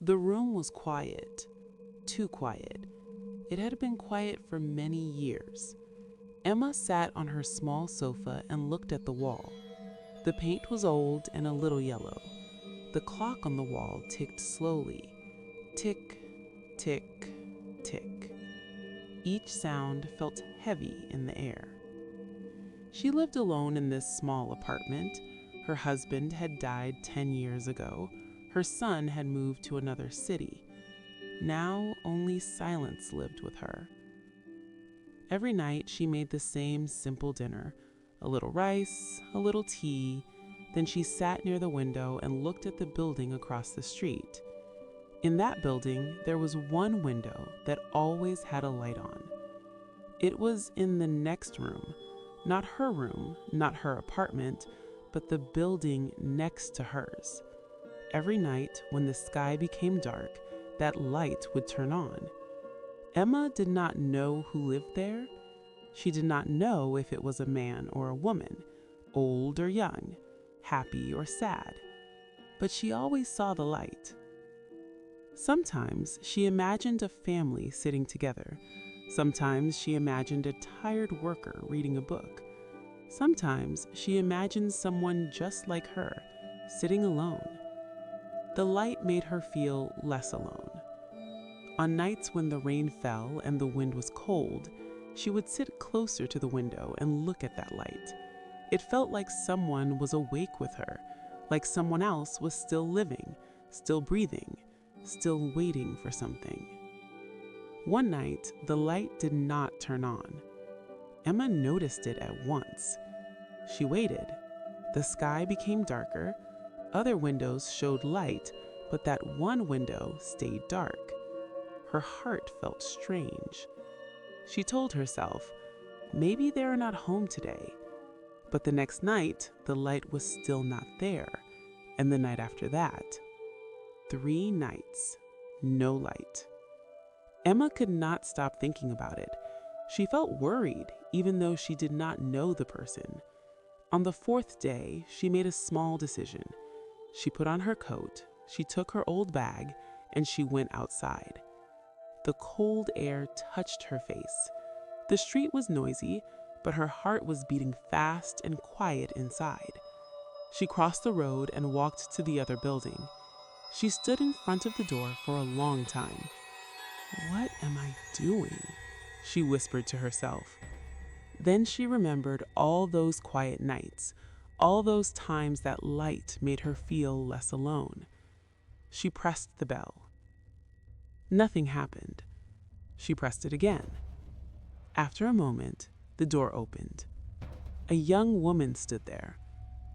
The room was quiet, too quiet. It had been quiet for many years. Emma sat on her small sofa and looked at the wall. The paint was old and a little yellow. The clock on the wall ticked slowly. Tick, tick, tick. Each sound felt heavy in the air. She lived alone in this small apartment. Her husband had died 10 years ago. Her son had moved to another city. Now only silence lived with her. Every night she made the same simple dinner, a little rice, a little tea. Then she sat near the window and looked at the building across the street. In that building, there was one window that always had a light on. It was in the next room, not her apartment, but the building next to hers. Every night, when the sky became dark, that light would turn on. Emma did not know who lived there. She did not know if it was a man or a woman, old or young, happy or sad. But she always saw the light. Sometimes she imagined a family sitting together. Sometimes she imagined a tired worker reading a book. Sometimes she imagined someone just like her, sitting alone. The light made her feel less alone. On nights when the rain fell and the wind was cold, she would sit closer to the window and look at that light. It felt like someone was awake with her, like someone else was still living, still breathing, still waiting for something. One night, the light did not turn on. Emma noticed it at once. She waited. The sky became darker. Other windows showed light, but that one window stayed dark. Her heart felt strange. She told herself, maybe they are not home today. But the next night, the light was still not there. And the night after that, 3 nights, no light. Emma could not stop thinking about it. She felt worried, even though she did not know the person. On the 4th day, she made a small decision. She put on her coat, she took her old bag, and she went outside. The cold air touched her face. The street was noisy, but her heart was beating fast and quiet inside. She crossed the road and walked to the other building. She stood in front of the door for a long time. "What am I doing?" she whispered to herself. Then she remembered all those quiet nights, all those times that light made her feel less alone. She pressed the bell. Nothing happened. She pressed it again. After a moment, the door opened. A young woman stood there.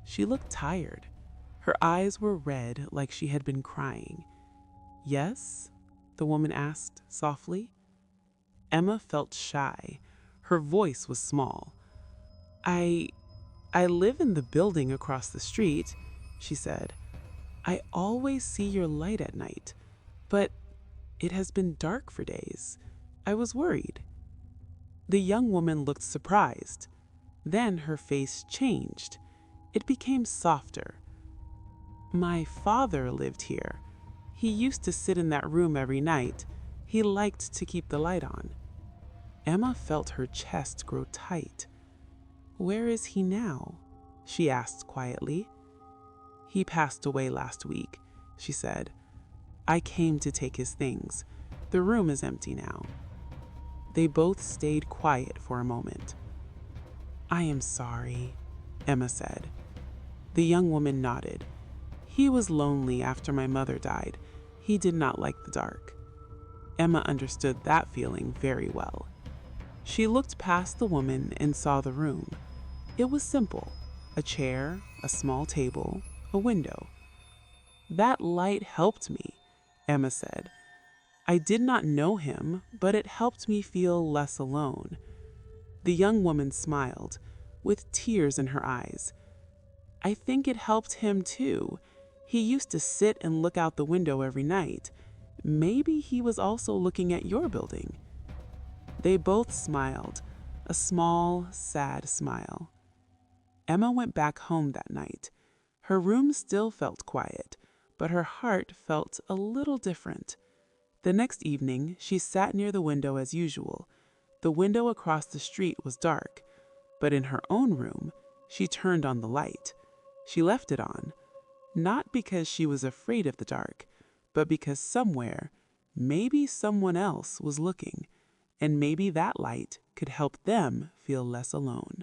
She looked tired. Her eyes were red like she had been crying. "Yes?" the woman asked softly. Emma felt shy. Her voice was small. I live in the building across the street," she said. "I always see your light at night, but it has been dark for days. I was worried." The young woman looked surprised. Then her face changed. It became softer. "My father lived here. He used to sit in that room every night. He liked to keep the light on." Emma felt her chest grow tight. "Where is he now?" she asked quietly. "He passed away last week," she said. "I came to take his things. The room is empty now." They both stayed quiet for a moment. "I am sorry," Emma said. The young woman nodded. "He was lonely after my mother died. He did not like the dark." Emma understood that feeling very well. She looked past the woman and saw the room. It was simple: a chair, a small table, a window. "That light helped me," Emma said. "I did not know him, but it helped me feel less alone." The young woman smiled, with tears in her eyes. "I think it helped him too. He used to sit and look out the window every night. Maybe he was also looking at your building." They both smiled, a small, sad smile. Emma went back home that night. Her room still felt quiet, but her heart felt a little different. The next evening, she sat near the window as usual. The window across the street was dark, but in her own room, she turned on the light. She left it on, not because she was afraid of the dark, but because somewhere, maybe someone else was looking, and maybe that light could help them feel less alone.